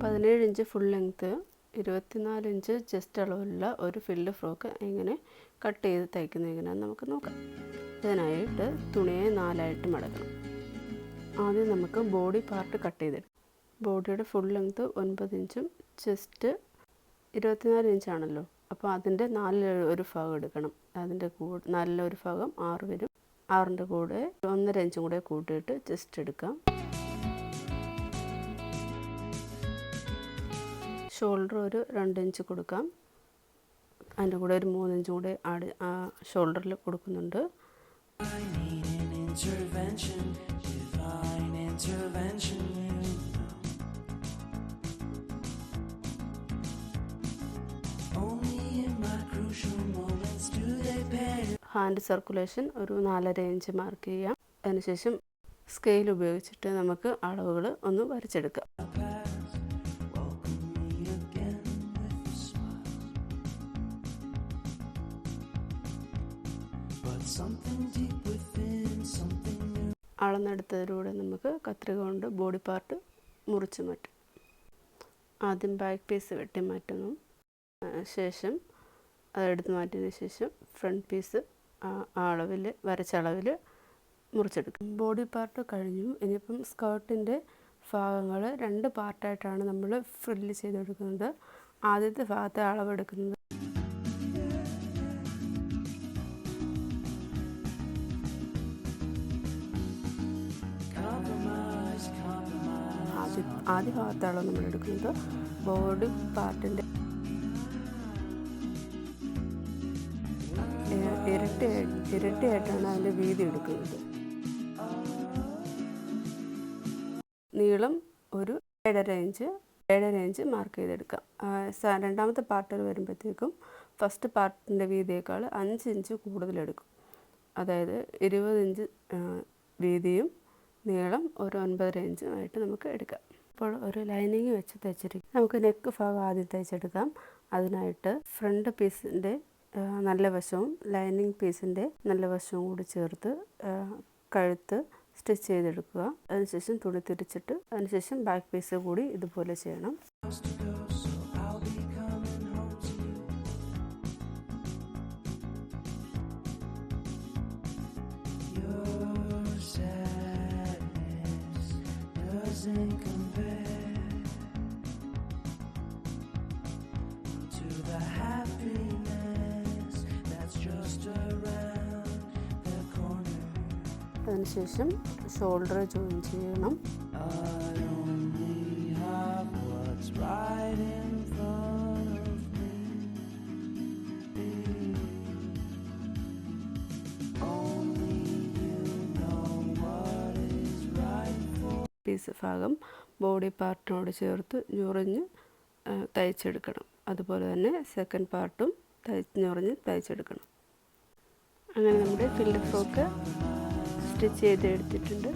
17 inch full length 24 inch chest അളവുള്ള ഒരു filled frock എങ്ങനെ കട്ട് ചെയ്ത് തയ്ക്കുന്നത് എങ്ങനെയാണെന്ന് നമുക്ക് നോക്കാം. ഇതിനായിട്ട് തുണിയെ 4ആയിട്ട് മടക്കണം. ആദ്യം നമുക്ക് ബോഡി പാർട്ട് കട്ട് ചെയ്തെടുക്കാം. ബോഡിയുടെ ഫുൾ ലെങ്ത്ത് 9 ഇഞ്ചും ചെസ്റ്റ് 24 ഇഞ്ചാണല്ലോ, അപ്പോൾ അതിൻ്റെ 4 ഭാഗം എടുക്കണം. അതിൻ്റെ കൂടെ 4 ഭാഗം 6 വരും. 6ൻ്റെ കൂടെ 1.5 ഇഞ്ചും കൂടെ കൂട്ടിയിട്ട് ചെസ്റ്റ് എടുക്കാം. ഷോൾഡർ ഒരു 2 ഇഞ്ച് കൊടുക്കാം. അതിൻ്റെ കൂടെ ഒരു 3 ഇഞ്ചും കൂടെ ഷോൾഡറിൽ കൊടുക്കുന്നുണ്ട്. ഹാൻഡ് സർക്കുലേഷൻ ഒരു 4.5 ഇഞ്ച് മാർക്ക് ചെയ്യാം. അതിനുശേഷം സ്കെയിൽ ഉപയോഗിച്ചിട്ട് നമുക്ക് അളവുകൾ ഒന്ന് വരച്ചെടുക്കാം. അളന്നെടുത്തതിലൂടെ നമുക്ക് കത്രിക കൊണ്ട് ബോഡി പാർട്ട് മുറിച്ച് മാറ്റും. ആദ്യം ബാക്ക് പീസ് വെട്ടി മാറ്റുന്നു. ശേഷം അതെടുത്ത് മാറ്റിയതിന് ശേഷം ഫ്രണ്ട് പീസ് അളവിൽ വരച്ച അളവിൽ മുറിച്ചെടുക്കും. ബോഡി പാർട്ട് കഴിഞ്ഞു. ഇനിയിപ്പം സ്കേർട്ടിൻ്റെ ഭാഗങ്ങൾ 2 പാർട്ടായിട്ടാണ് നമ്മൾ ഫ്രില്ല് ചെയ്തെടുക്കുന്നത്. ആദ്യത്തെ ഭാഗത്തെ അളവെടുക്കുന്നത് ആദ്യ ഭാഗത്തെ അളവ് നമ്മൾ എടുക്കുന്നത് ബോഡി പാർട്ടിൻ്റെ ഇരട്ടിയായിട്ടാണ് അതിൻ്റെ വീതി എടുക്കുന്നത്. നീളം ഒരു 7.5 ഇഞ്ച് മാർക്ക് ചെയ്തെടുക്കാം. രണ്ടാമത്തെ പാർട്ടിൽ വരുമ്പോഴത്തേക്കും ഫസ്റ്റ് പാർട്ടിൻ്റെ വീതിയേക്കാൾ 5 ഇഞ്ച് കൂടുതലെടുക്കും. അതായത് 20 ഇഞ്ച് വീതിയും നീളം ഒരു 9.5 ഇഞ്ചുമായിട്ട് നമുക്ക് എടുക്കാം. അപ്പോൾ ഒരു ലൈനിങ് വെച്ച് തയ്ച്ചിരിക്കും. നമുക്ക് നെക്ക് ഭാഗം ആദ്യം തയ്ച്ചെടുക്കാം. അതിനായിട്ട് ഫ്രണ്ട് പീസിൻ്റെ നല്ല വശവും ലൈനിങ് പീസിൻ്റെ നല്ല വശവും കൂടി ചേർത്ത് കഴുത്ത് സ്റ്റിച്ച് ചെയ്തെടുക്കുക. അതിനുശേഷം തുണി തിരിച്ചിട്ട് അതിനുശേഷം ബാക്ക് പീസ് കൂടി ഇതുപോലെ ചെയ്യണം. അതിനുശേഷം ഷോൾഡർ ജോയിൻ ചെയ്യണം. പീസ് ഭാഗം ബോഡി പാർട്ടിനോട് ചേർത്ത് ഞൊറിഞ്ഞ് തയ്ച്ചെടുക്കണം. അതുപോലെ തന്നെ സെക്കൻഡ് പാർട്ടും ഞൊറിഞ്ഞ് തയ്ച്ചെടുക്കണം. അങ്ങനെ നമ്മുടെ ഫിൽഡ് ഫ്രോക്ക് സ്റ്റിച്ച് ചെയ്ത് എടുത്തിട്ടുണ്ട്.